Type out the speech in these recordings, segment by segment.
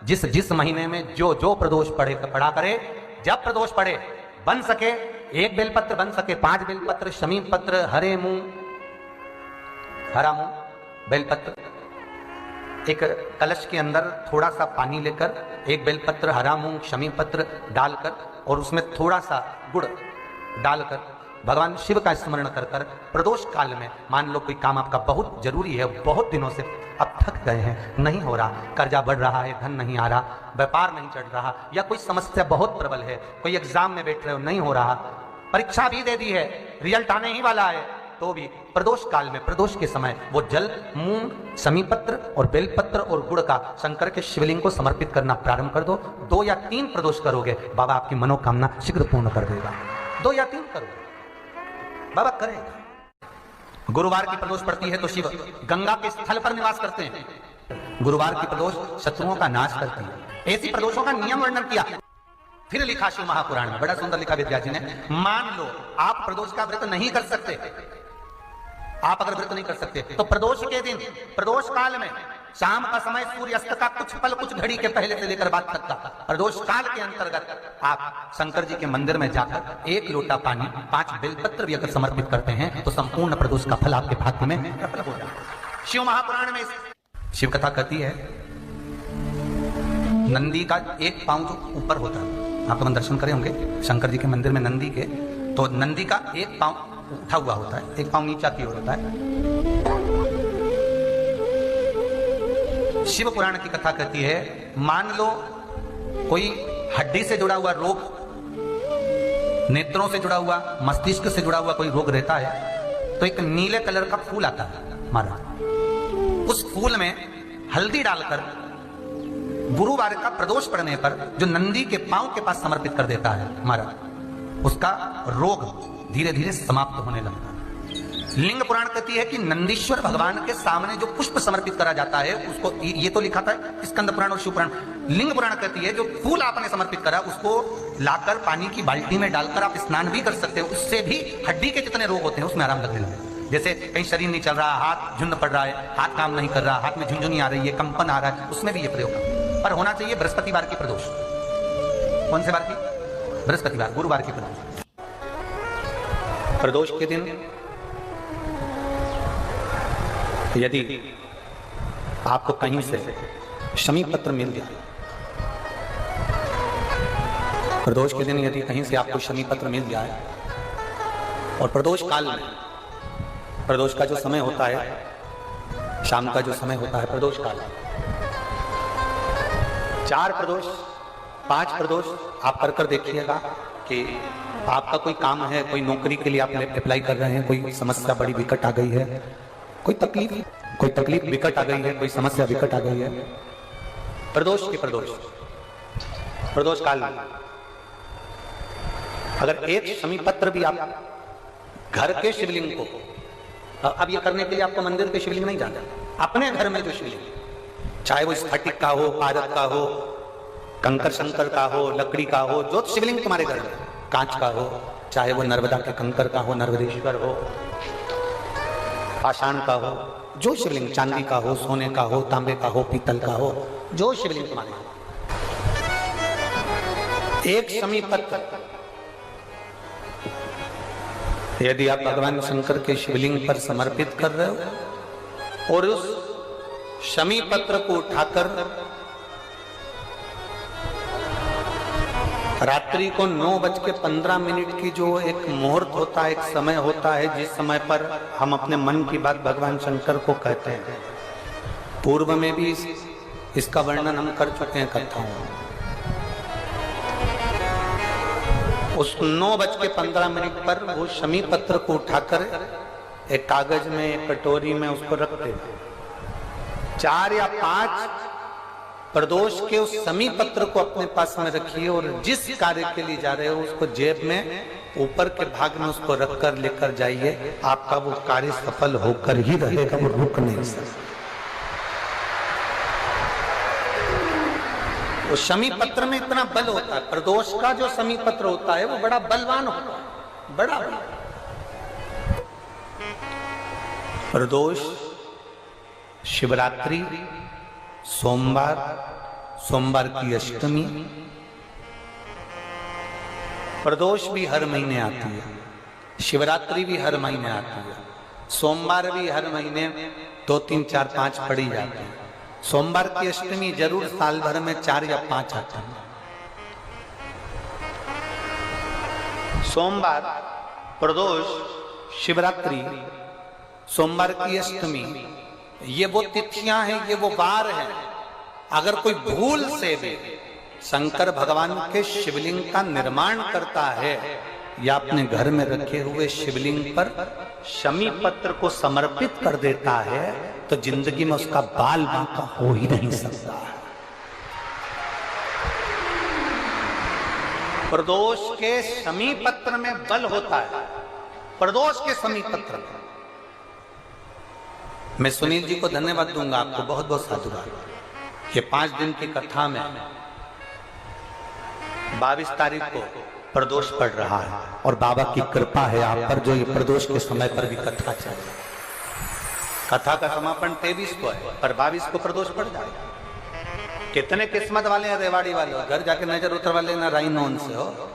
जिस जिस महीने में जो जो प्रदोष पड़ा करे, जब प्रदोष पड़े बन सके 1 बेलपत्र, बन सके 5 बेलपत्र, शमी पत्र, हरे मूंग, हरा मूंग, बेलपत्र, एक कलश के अंदर थोड़ा सा पानी लेकर 1 बेलपत्र, हरा मूंग, शमी पत्र डालकर और उसमें थोड़ा सा गुड़ डालकर भगवान शिव का स्मरण कर कर प्रदोष काल में, मान लो कोई काम आपका बहुत जरूरी है, बहुत दिनों से अब थक गए हैं, नहीं हो रहा, कर्जा बढ़ रहा है, धन नहीं आ रहा, व्यापार नहीं चढ़ रहा, या कोई समस्या बहुत प्रबल है, कोई एग्जाम में बैठ रहे हो नहीं हो रहा, परीक्षा भी दे दी है, रिजल्ट आने ही वाला है, तो भी प्रदोष काल में, प्रदोष के समय वो जल, मूंग, शमीपत्र और बेलपत्र और गुड़ का शंकर के शिवलिंग को समर्पित करना प्रारंभ कर दो। 2 या 3 प्रदोष करोगे, बाबा आपकी मनोकामना शीघ्र पूर्ण कर देगा। 2 या 3 करोगे, बाबा करेगा। गुरुवार की प्रदोष पड़ती है तो शिव गंगा के स्थल पर निवास करते हैं। गुरुवार की प्रदोष शत्रुओं का नाश करती है। ऐसी प्रदोषों का नियम वर्णन किया, फिर लिखा शिव महापुराण में, बड़ा सुंदर लिखा विद्याजी ने। मान लो आप प्रदोष का व्रत नहीं कर सकते, आप अगर व्रत नहीं कर सकते तो प्रदोष के दिन, प्रदोष काल में शाम का समय, सूर्यास्त का कुछ पल, कुछ घड़ी के पहले से लेकर बाद तक का प्रदोष काल के अंतर्गत आप शंकर जी के मंदिर में जाकर 1 लोटा पानी, 5 बेलपत्र भी अगर समर्पित करते हैं तो संपूर्ण प्रदोष का फल आपके भाग्य में प्रकट हो जाता है। शिव महापुराण में शिव कथा कहती है, नंदी का 1 पांव जो ऊपर होता है, आप लोग दर्शन करे होंगे शंकर जी के मंदिर में नंदी के, तो नंदी का 1 पांव उठा हुआ होता है, 1 पांव नीचा की ओर होता है। शिव पुराण की कथा कहती है, मान लो कोई हड्डी से जुड़ा हुआ रोग, नेत्रों से जुड़ा हुआ, मस्तिष्क से जुड़ा हुआ कोई रोग रहता है, तो एक नीले कलर का फूल आता है महाराज, उस फूल में हल्दी डालकर गुरुवार का प्रदोष पड़ने पर जो नंदी के पांव के पास समर्पित कर देता है महाराज, उसका रोग धीरे धीरे समाप्त होने लगता है। लिंग पुराण कहती है कि नंदीश्वर भगवान के सामने जो पुष्प समर्पित करा जाता है उसको, ये तो लिखा था स्कंद पुराण और शिव पुराण। लिंग पुराण कहती है जो फूल आपने समर्पित करा उसको लाकर पानी की बाल्टी में डालकर आप स्नान भी कर सकते हो, उससे भी हड्डी के जितने रोग होते हैं उसमें आराम लगने लगे। जैसे कहीं शरीर नहीं चल रहा, हाथ झुंड पड़ रहा है, हाथ काम नहीं कर रहा, हाथ में झुंझुनी आ रही है, कंपन आ रहा है, उसमें भी ये प्रयोग पर होना चाहिए बृहस्पतिवार की प्रदोष। कौन से बार की? बृहस्पतिवार, गुरुवार की प्रदोष। प्रदोष के दिन यदि आपको कहीं से शमी पत्र मिल गया, प्रदोष के दिन यदि कहीं से आपको शमी पत्र मिल गया है, और प्रदोष काल में, प्रदोष का जो समय होता है, शाम का जो समय होता है प्रदोष काल, 4 प्रदोष 5 प्रदोष आप कर देखिएगा कि आपका कोई काम है, कोई नौकरी के लिए आप अप्लाई कर रहे हैं, कोई समस्या बड़ी विकट आ गई है, कोई तकलीफ विकट आ गई है, कोई समस्या विकट आ गई है, प्रदोष के प्रदोष काल में अगर 1 शमी पत्र भी आप घर के शिवलिंग को, अब ये करने के लिए आपको मंदिर के शिवलिंग नहीं जाना, अपने घर में जो शिवलिंग, चाहे वो स्फटिक का हो, पारद का हो, कंकर शंकर का हो, लकड़ी का हो, जो शिवलिंग तुम्हारे घर में, कांच का हो, चाहे वो नर्मदा के कंकर का हो, नर्मदेश्वर हो, पाषाण का हो, जो शिवलिंग, चांदी का हो, सोने का हो, तांबे का हो, पीतल का हो, जो शिवलिंग तुम्हारे, 1 शमी पत्र यदि आप भगवान शंकर के शिवलिंग पर समर्पित कर रहे हो और उस शमी पत्र को उठाकर रात्रि को 9:15 की जो एक मुहूर्त होता है, एक समय होता है, जिस समय पर हम अपने मन की बात भगवान शंकर को कहते हैं, पूर्व में भी इसका वर्णन हम कर चुके हैं कथाओं में। उस 9:15 पर वो शमी पत्र को उठाकर एक कागज में, एक कटोरी में उसको रखते हैं। 4 या 5 प्रदोष के उस शमी पत्र को अपने पास में रखिए और जिस कार्य के लिए जा रहे हो उसको जेब में ऊपर के भाग में उसको रखकर लेकर जाइए, आपका वो कार्य सफल होकर ही रहेगा, वो रुक नहीं सकता। वो शमी पत्र में इतना बल होता है, प्रदोष का जो शमी पत्र होता है वो बड़ा बलवान होता है, बड़ा प्रदोष, शिवरात्रि, सोमवार, सोमवार की अष्टमी। प्रदोष भी हर महीने आती है, शिवरात्रि भी हर महीने आती है, सोमवार भी हर महीने 2, 3, 4, 5 पड़ी जाती है। सोमवार की अष्टमी जरूर साल भर में 4 या 5 आती है। सोमवार, प्रदोष, शिवरात्रि, सोमवार की अष्टमी, ये वो तिथियां हैं, ये वो वार हैं। अगर कोई भूल से भी शंकर भगवान के शिवलिंग का निर्माण करता है या अपने घर में रखे हुए शिवलिंग पर शमी पत्र को समर्पित कर देता है तो जिंदगी में उसका बाल बांका हो ही नहीं सकता। प्रदोष के शमी पत्र में बल होता है। प्रदोष के शमी पत्र में मैं सुनील जी को धन्यवाद दूंगा, आपको बहुत बहुत साधुवाद। ये 5 दिन की कथा में 22 तारीख को प्रदोष पड़ रहा है और बाबा की कृपा है आप पर जो ये प्रदोष के समय पर भी कथा चल रही है। कथा का समापन 23 को है पर 22 को प्रदोष पड़ जाएगा। कितने किस्मत वाले हैं रेवाड़ी वाले, घर जाके नजर उतर वाले ना राई नॉन से हो।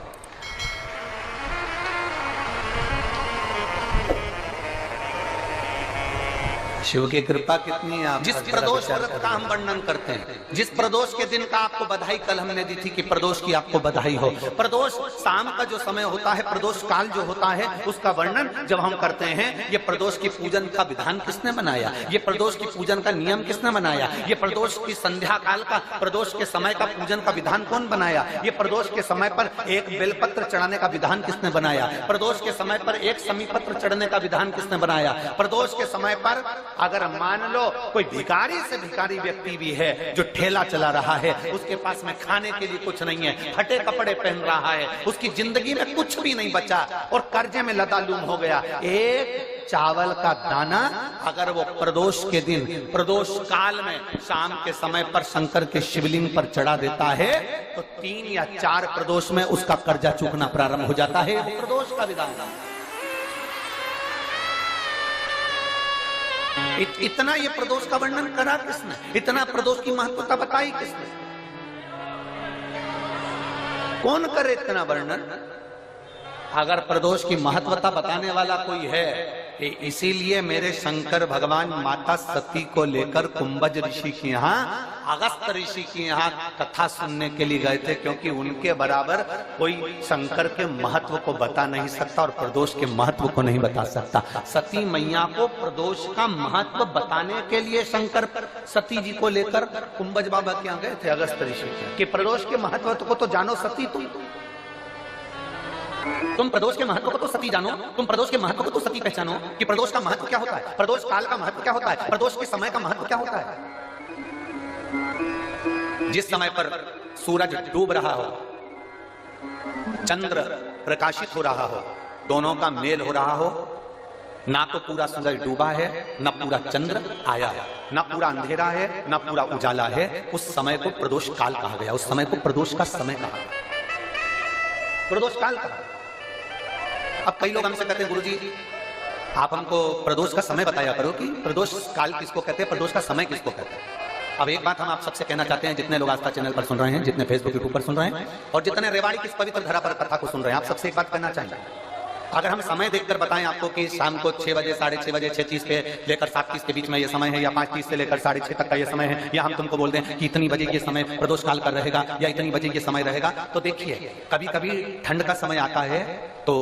शिव की कृपा कितनी है। जिस प्रदोष व्रत का हम वर्णन करते हैं, जिस प्रदोष के दिन का आपको बधाई कल हमने दी थी कि प्रदोष की आपको बधाई हो। प्रदोष शाम का जो समय होता है, प्रदोष काल जो होता है, उसका वर्णन जब हम करते हैं, ये प्रदोष की पूजन का विधान किसने बनाया, ये प्रदोष की पूजन का नियम किसने बनाया, ये प्रदोष की संध्या काल का, प्रदोष के समय का पूजन का विधान कौन बनाया, ये प्रदोष के समय पर एक बेलपत्र चढ़ाने का विधान किसने बनाया, प्रदोष के समय पर एक शमी पत्र चढ़ने का विधान किसने बनाया। प्रदोष के समय पर अगर मान लो कोई भिखारी से भिखारी व्यक्ति भी है जो ठेला चला रहा है, उसके पास में खाने के लिए कुछ नहीं है, फटे कपड़े पहन रहा है, उसकी जिंदगी में कुछ भी नहीं बचा और कर्जे में लदालूम हो गया, एक चावल का दाना अगर वो प्रदोष के दिन, प्रदोष काल में शाम के समय पर शंकर के शिवलिंग पर चढ़ा देता है तो 3 या 4 प्रदोष में उसका कर्जा चूकना प्रारंभ हो जाता है। प्रदोष का विधान। इतना ये प्रदोष का वर्णन करा किसने, इतना प्रदोष की महत्वता बताई किसने, कौन करे इतना वर्णन। अगर प्रदोष की महत्वता बताने वाला कोई है, इसीलिए मेरे शंकर भगवान माता सती को लेकर कुंभज ऋषि के यहाँ, अगस्त ऋषि के यहाँ कथा सुनने के लिए गए थे, क्योंकि उनके बराबर कोई शंकर के महत्व को बता नहीं सकता और प्रदोष के महत्व को नहीं बता सकता। सती मैया को प्रदोष का महत्व बताने के लिए शंकर सती जी को लेकर कुंभज बाबा के यहाँ गए थे, अगस्त ऋषि के, कि प्रदोष के महत्व को तो जानो सती, तुम प्रदोष के महत्व को तो सती जानो, तुम प्रदोष के महत्व को तो सती पहचानो कि प्रदोष का महत्व क्या होता है, प्रदोष काल का महत्व क्या होता है, प्रदोष के समय का महत्व क्या होता है। जिस समय पर सूरज डूब रहा हो, चंद्र प्रकाशित हो रहा हो, दोनों का मेल हो रहा हो, ना तो पूरा सूरज डूबा है, ना पूरा चंद्र आया है, ना पूरा अंधेरा है, ना पूरा उजाला है, उस समय को प्रदोष काल कहा गया, उस समय को प्रदोष का समय कहा, प्रदोष काल कहा। अब कई लोग हमसे कहते हैं गुरुजी आप हमको प्रदोष का समय बताया करो कि प्रदोष काल किसको कहते हैं, प्रदोष का समय किसको कहते हैं। अब एक बात हम आप सबसे कहना चाहते हैं, जितने लोग आस्था चैनल पर सुन रहे हैं, जितने फेसबुक यूट्यूब पर सुन रहे हैं और जितने रेवाड़ी की पवित्र धरा पर कथा को सुन रहे हैं, आप सबसे एक बात कहना चाहेंगे। अगर हम समय देखकर बताएं आपको कि शाम को 6 बजे, 6:30 बजे, 6:30 पे लेकर 7:30 के बीच में ये समय है, या 5:30 से लेकर 6:30 तक का ये समय है, या हम तुमको बोल दें कि इतनी बजे ये समय प्रदोष काल का रहेगा या इतनी बजे ये समय रहेगा, तो देखिए कभी कभी ठंड का समय आता है तो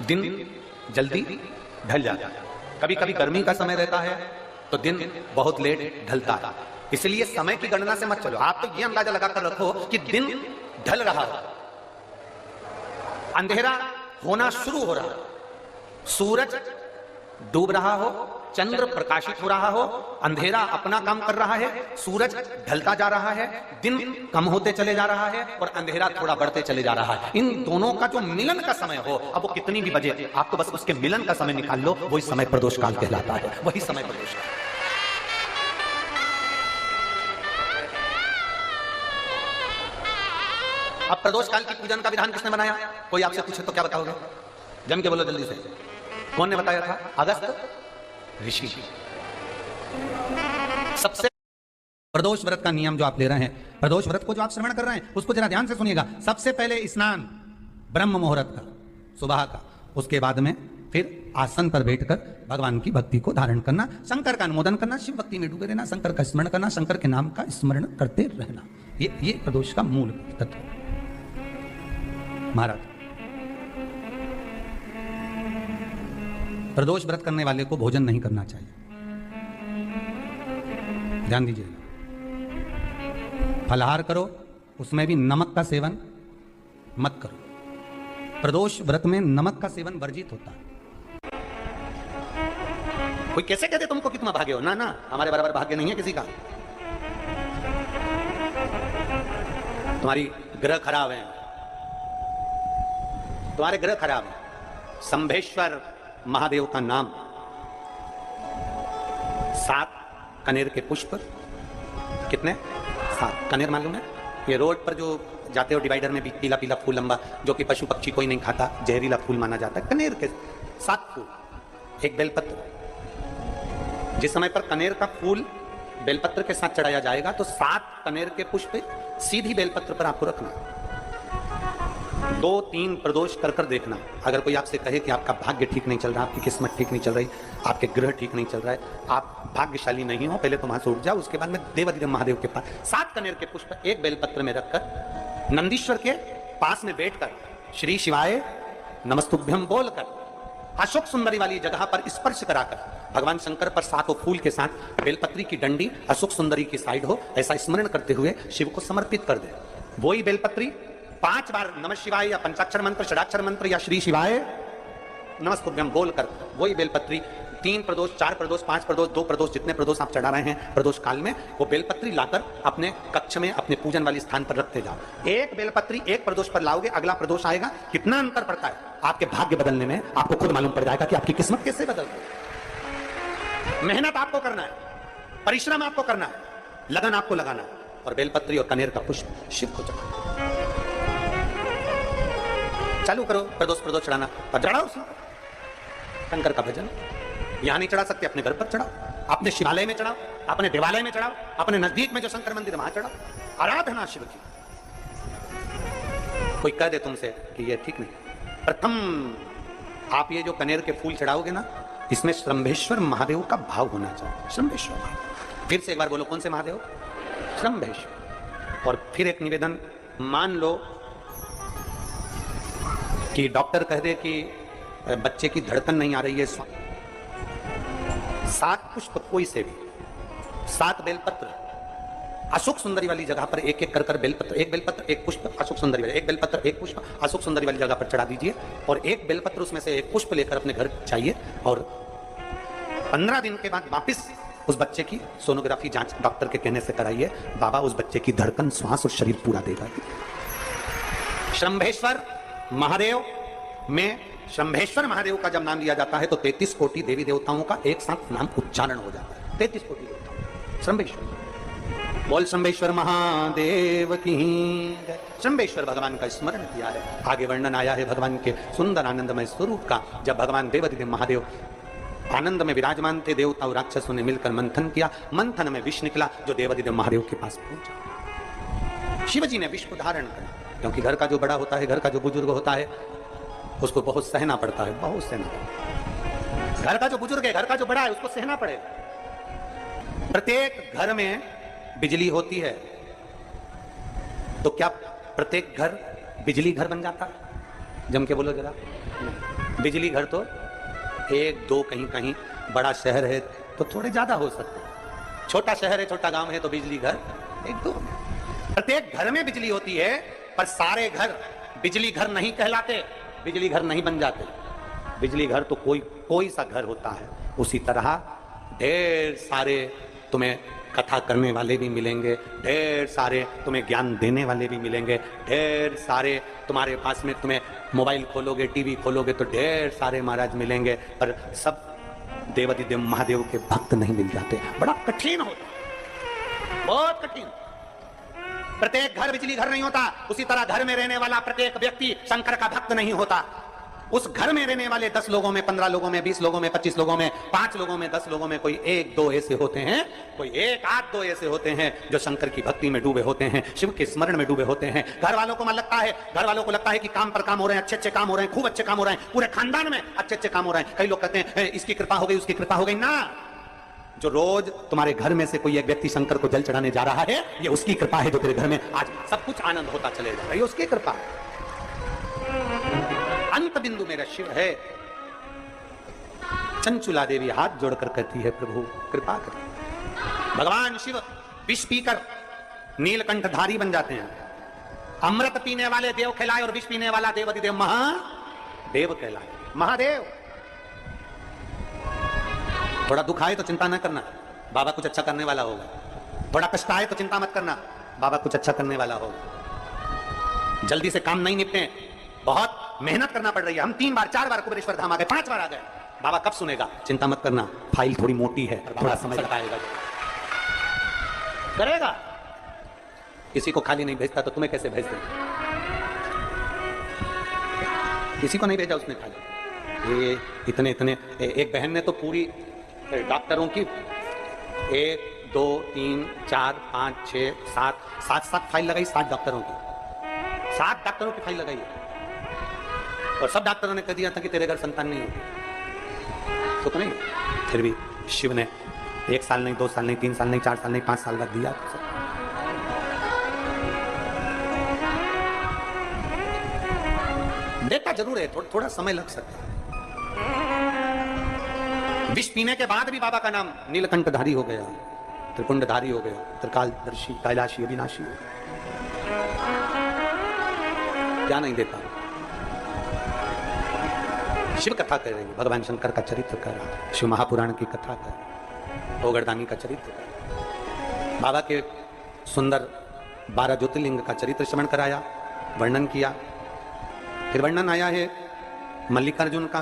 दिन जल्दी ढल जाता है, कभी कभी गर्मी का समय रहता है तो दिन बहुत लेट ढलता है। इसलिए समय की गणना से मत चलो, आप तो ये अंदाजा लगाकर रखो कि दिन ढल रहा हो, अंधेरा होना शुरू हो रहा, सूरज डूब रहा हो, चंद्र प्रकाशित हो रहा हो, अंधेरा अपना काम कर रहा है, सूरज ढलता जा रहा है, दिन कम होते चले जा रहा है और अंधेरा थोड़ा बढ़ते चले जा रहा है। इन दोनों का जो मिलन का समय हो, अब वो कितनी भी बजे, आप तो बस उसके मिलन का समय निकाल लो, वही समय प्रदोष काल कहलाता है, वही समय प्रदोष काल। अब प्रदोष काल की पूजन का विधान किसने बनाया, कोई आपसे पूछे तो क्या बताओगे, जम के बोलो जल्दी से, कौन ने बताया था, अगस्त ऋषि। सबसे प्रदोष व्रत का नियम जो आप ले रहे हैं, प्रदोष व्रत को जो आप श्रवण कर रहे हैं उसको जरा ध्यान से सुनिएगा। सबसे पहले स्नान ब्रह्म मुहूर्त का, सुबह का, उसके बाद में फिर आसन पर बैठकर भगवान की भक्ति को धारण करना, शंकर का अनुमोदन करना, शिव भक्ति में डूबे रहना, शंकर का स्मरण करना, शंकर के नाम का स्मरण करते रहना। ये प्रदोष का मूल तत्व महाराज। प्रदोष व्रत करने वाले को भोजन नहीं करना चाहिए, ध्यान दीजिए। फलाहार करो, उसमें भी नमक का सेवन मत करो। प्रदोष व्रत में नमक का सेवन वर्जित होता है। कोई कैसे कहते तुमको कि तुम भागे हो? ना, हमारे बराबर भाग्य नहीं है किसी का। तुम्हारी ग्रह खराब है, तुम्हारे ग्रह खराब है। शंभेश्वर महादेव का नाम, 7 कनेर के पुष्प, कितने? 7 कनेर मालूम है? ये रोड पर जो जाते हो डिवाइडर में भी पीला पीला फूल लंबा, जो कि पशु पक्षी कोई नहीं खाता, जहरीला फूल माना जाता है। कनेर के 7 फूल, एक बेलपत्र। जिस समय पर कनेर का फूल बेलपत्र के साथ चढ़ाया जाएगा तो 7 कनेर के पुष्प सीधी बेलपत्र पर आपको रखना। 2-3 प्रदोष कर कर देखना। अगर कोई आपसे कहे कि आपका भाग्य ठीक नहीं चल रहा, आपकी किस्मत ठीक नहीं चल रही, आपके ग्रह ठीक नहीं चल रहा है, आप भाग्यशाली नहीं हो, पहले तो वहां से उठ जाओ। उसके बाद में देवाधिदेव महादेव के पास 7 कनेर के पुष्प एक बेलपत्र में रखकर नंदीश्वर के पास में बैठकर श्री शिवाय नमस्तुभ्यम बोलकर अशोक सुंदरी वाली जगह पर स्पर्श कराकर भगवान शंकर पर 7 फूल के साथ बेलपत्री की डंडी अशोक सुंदरी की साइड हो, ऐसा स्मरण करते हुए शिव को समर्पित कर दे। वही बेलपत्री 5 बार नमः शिवाय या पंचाक्षर मंत्र, षडाक्षर मंत्र या श्री शिवाय नमस्तुभ्यम बोलकर वही बेलपत्री 3 प्रदोष, 4 प्रदोष, 5 प्रदोष, 2 प्रदोष, जितने प्रदोष आप चढ़ा रहे हैं प्रदोष काल में, वो बेलपत्री लाकर अपने कक्ष में अपने पूजन वाले स्थान पर रखते जाओ। एक बेलपत्री एक प्रदोष पर लाओगे, अगला प्रदोष आएगा, कितना अंतर पड़ता है आपके भाग्य बदलने में, आपको खुद मालूम पड़ जाएगा कि आपकी किस्मत कैसे बदल गई। मेहनत आपको करना है, परिश्रम आपको करना है, लगन आपको लगाना है, और बेलपत्री और कनेर का पुष्प शिव को चढ़ाना। चालू करो प्रदोष चढ़ाना, पर चढ़ाओ शंकर का भजन। यहां नहीं चढ़ा सकते, अपने घर पर चढ़ाओ, अपने शिवालय में चढ़ाओ, अपने देवालय में चढ़ाओ, अपने नजदीक में जो शंकर मंदिर है वहां चढ़ाओ, आराधना शिव की। कोई कह दे तुमसे कि ये ठीक नहीं, प्रथम आप ये जो कनेर के फूल चढ़ाओगे ना, इसमें शंभेश्वर महादेव का भाव होना चाहिए। शंभेश्वर महादेव, फिर से एक बार बोलो, कौन से महादेव? शंभेश्वर। और फिर एक निवेदन, मान लो कि डॉक्टर कह दे कि बच्चे की धड़कन नहीं आ रही है, 7 पुष्प कोई से भी, 7 बेलपत्र अशोक सुंदरी वाली जगह पर एक एक कर कर बेलपत्र, एक बेलपत्र एक पुष्प अशोक सुंदरी वाली, एक बेलपत्र एक पुष्प अशोक सुंदरी वाली जगह पर चढ़ा दीजिए, और एक बेलपत्र उसमें से एक पुष्प लेकर अपने घर चाहिए, और 15 दिन के बाद वापस उस बच्चे की सोनोग्राफी जांच डॉक्टर के कहने से कराइए। बाबा उस बच्चे की धड़कन, श्वास और शरीर पूरा देगा। शंभेश्वर महादेव में शंभेश्वर महादेव का जब नाम लिया जाता है तो 33 कोटि देवी देवताओं का एक साथ नाम उच्चारण हो जाता है। 33 कोटि देवताओं। शंभेश्वर, बोल शंभेश्वर महादेव की जय। शंभेश्वर भगवान का स्मरण किया है। आगे वर्णन आया है भगवान के सुंदर आनंदमय स्वरूप का। जब भगवान देवाधिदेव महादेव आनंद में विराजमान थे, देवता और राक्षसों ने मिलकर मंथन किया। मंथन में विष निकला जो देवाधिदेव महादेव के पास पहुंचा। शिवजी ने विष को धारण किया, क्योंकि घर का जो बड़ा होता है, घर का जो बुजुर्ग होता है, उसको बहुत सहना पड़ता है, बहुत सहना पड़ता है। घर का जो बुजुर्ग है, घर का जो बड़ा है, उसको सहना पड़ेगा। प्रत्येक घर में बिजली होती है, तो क्या प्रत्येक घर बिजली घर बन जाता? जम के बोलो जरा। बिजली घर तो 1-2 कहीं कहीं, बड़ा शहर है तो थोड़े ज्यादा हो सकते हैं, छोटा शहर है, छोटा गांव है तो बिजली घर 1-2। प्रत्येक घर में बिजली होती है, पर सारे घर बिजली घर नहीं कहलाते, बिजली घर नहीं बन जाते। बिजली घर तो कोई सा घर होता है। उसी तरह ढेर सारे तुम्हें कथा करने वाले भी मिलेंगे, ढेर सारे तुम्हें ज्ञान देने वाले भी मिलेंगे, ढेर सारे तुम्हारे पास में, तुम्हें मोबाइल खोलोगे, टीवी खोलोगे तो ढेर सारे महाराज मिलेंगे, पर सब देवाधिदेव महादेव के भक्त नहीं मिल जाते। बड़ा कठिन होता है, बहुत कठिन। प्रत्येक घर बिजली घर नहीं होता। उसी तरह घर में रहने वाला प्रत्येक व्यक्ति शंकर का भक्त नहीं होता। उस घर में रहने वाले 10 लोगों में, 15 लोगों में, 20 लोगों में, 25 लोगों में, 5 लोगों में, 10 लोगों में कोई 1-2 ऐसे होते हैं, कोई 1-8-2 ऐसे होते हैं जो शंकर की भक्ति में डूबे होते हैं, शिव के स्मरण में डूबे होते हैं। घर वालों को लगता है कि काम पर काम हो रहे हैं, अच्छे काम हो रहे हैं, खूब अच्छे काम हो रहे हैं, पूरे खानदान में अच्छे काम हो रहे हैं। कई लोग कहते हैं इसकी कृपा हो गई, उसकी कृपा हो गई। ना, जो रोज तुम्हारे घर में से कोई एक व्यक्ति शंकर को जल चढ़ाने जा रहा है, ये उसकी कृपा है जो तेरे घर में आज सब कुछ आनंद होता चलेगा, ये उसकी कृपा। अंत बिंदु मेरा शिव है। चंचुला देवी हाथ जोड़कर कहती है, प्रभु कृपा कर। भगवान शिव विष पीकर नीलकंठधारी बन जाते हैं। अमृत पीने वाले देव कहलाए और विष पीने वाला देवाधिदेव महादेव कहलाए। महादेव। थोड़ा दुख आए तो चिंता न करना, बाबा कुछ अच्छा करने वाला होगा। थोड़ा कष्ट आए तो चिंता मत करना, बाबा कुछ अच्छा करने वाला होगा। जल्दी से काम नहीं निपटे, बहुत मेहनत करना पड़ रही है। हम 3 बार 4 बार कुबेरेश्वर धाम आ गए, 5 बार आ गए, बाबा कब सुनेगा? चिंता मत करना, फाइल थोड़ी मोटी है, थोड़ा समय लगाएगा, करेगा। किसी को खाली नहीं भेजता तो तुम्हें कैसे भेज दे? किसी को नहीं भेजा उसने खाली। ये इतने एक बहन ने तो पूरी डॉक्टरों की 1 2 3 4 5 6 7 फाइल लगाई। 7 डॉक्टरों की 7 डॉक्टरों की फाइल लगाई और सब डॉक्टरों ने कह दिया था कि तेरे घर संतान नहीं होगी। तो नहीं, फिर भी शिव ने 1 साल नहीं, 2 साल नहीं, 3 साल नहीं, 4 साल नहीं, 5 साल बाद दिया। देता जरूर है, थोड़ा समय लग सकता है। विष पीने के बाद भी बाबा का नाम नीलकंठधारी हो गया, त्रिपुंडधारी हो गया, त्रिकालदर्शी, कैलाशी, अविनाशी। क्या नहीं देता? शिव कथा कह रही है, भगवान शंकर का चरित्र कर रहा है, शिव महापुराण की कथा कर, ओगरदानी का चरित्र कर, बाबा के सुंदर 12 ज्योतिर्लिंग का चरित्र श्रवण कराया, वर्णन किया। फिर वर्णन आया है मल्लिकार्जुन का।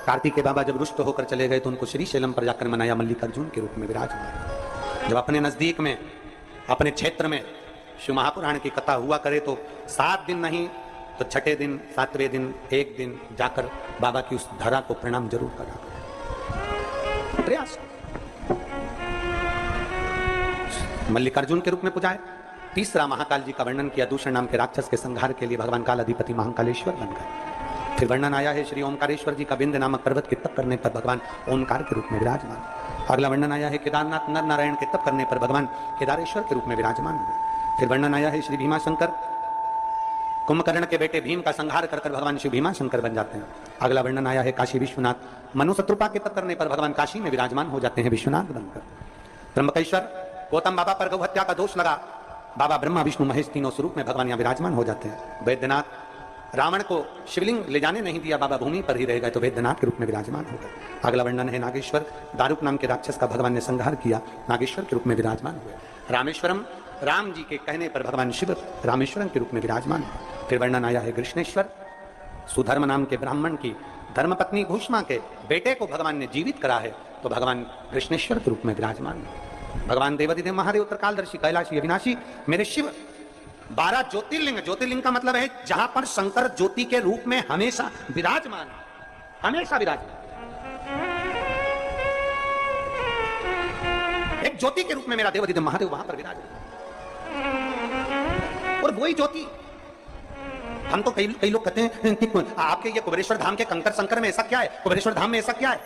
कार्तिक के बाबा जब रुष्ट होकर चले गए तो उनको श्रीशैलम पर जाकर मनाया, मल्लिकार्जुन के रूप में विराजमान। जब अपने नजदीक में, अपने क्षेत्र में शिव महापुराण की कथा हुआ करे तो 7 दिन नहीं तो 6ठे दिन, 7वें दिन, 1 दिन जाकर बाबा की उस धरा को प्रणाम जरूर करा, प्रयास। मल्लिकार्जुन के रूप में पूजाए। तीसरा महाकाल जी का वर्णन किया, दूषण नाम के राक्षस के संहार के लिए भगवान काल अधिपति महाकालेश्वर बन गए। फिर वर्णन आया है श्री ओमकारेश्वर जी का, बिंद नामक पर्वत के तप करने पर भगवान ओंकार के रूप में विराजमान। अगला वर्णन आया है केदारनाथ नर नारायण के तप करने पर भगवान केदारेश्वर के रूप में विराजमान हुए। फिर वर्णन आया है श्री भीमाशंकर, कुंभकर्ण के बेटे भीम का संहार कर भगवान शिव भीमाशंकर बन जाते हैं। अगला वर्णन आया है काशी विश्वनाथ, मनु शत्रुपा के तप करने पर भगवान काशी में विराजमान हो जाते हैं विश्वनाथ बनकर। त्र्यंबकेश्वर, गौतम बाबा पर गौ हत्या का दोष लगा, बाबा ब्रह्मा विष्णु महेश तीनों स्वरूप में भगवान यहाँ विराजमान हो जाते हैं। वैद्यनाथ, रावण को शिवलिंग ले जाने नहीं दिया, बाबा भूमि पर ही रह गए तो वैद्यनाथ के रूप में विराजमान हो गए। अगला वर्णन है नागेश्वर, दारुक नाम के राक्षस का भगवान ने संहार किया, नागेश्वर के रूप में विराजमान हुए। रामेश्वरम, राम जी के कहने पर भगवान शिव रामेश्वरम के रूप में विराजमान हुए। फिर वर्णन आया है कृष्णेश्वर, सुधर्म नाम के ब्राह्मण की धर्मपत्नी भूष्मा के बेटे को भगवान ने जीवित करा है तो भगवान कृष्णेश्वर के रूप में विराजमान हुए। भगवान देवाधिदेव महादेव, त्रिकालदर्शी, कैलाशी, अविनाशी, मेरे शिव 12 ज्योतिर्लिंग। ज्योतिर्लिंग का मतलब है जहां पर शंकर ज्योति के रूप में हमेशा विराजमान, हमेशा विराजमान। एक ज्योति के रूप में मेरा देवाधिदेव महादेव वहां पर विराजमान, और वही ज्योति। हम तो कई लोग कहते हैं कि आपके ये कुबेरेश्वर धाम के कंकर संकर में ऐसा क्या है, कुबेरेश्वर धाम में ऐसा क्या है?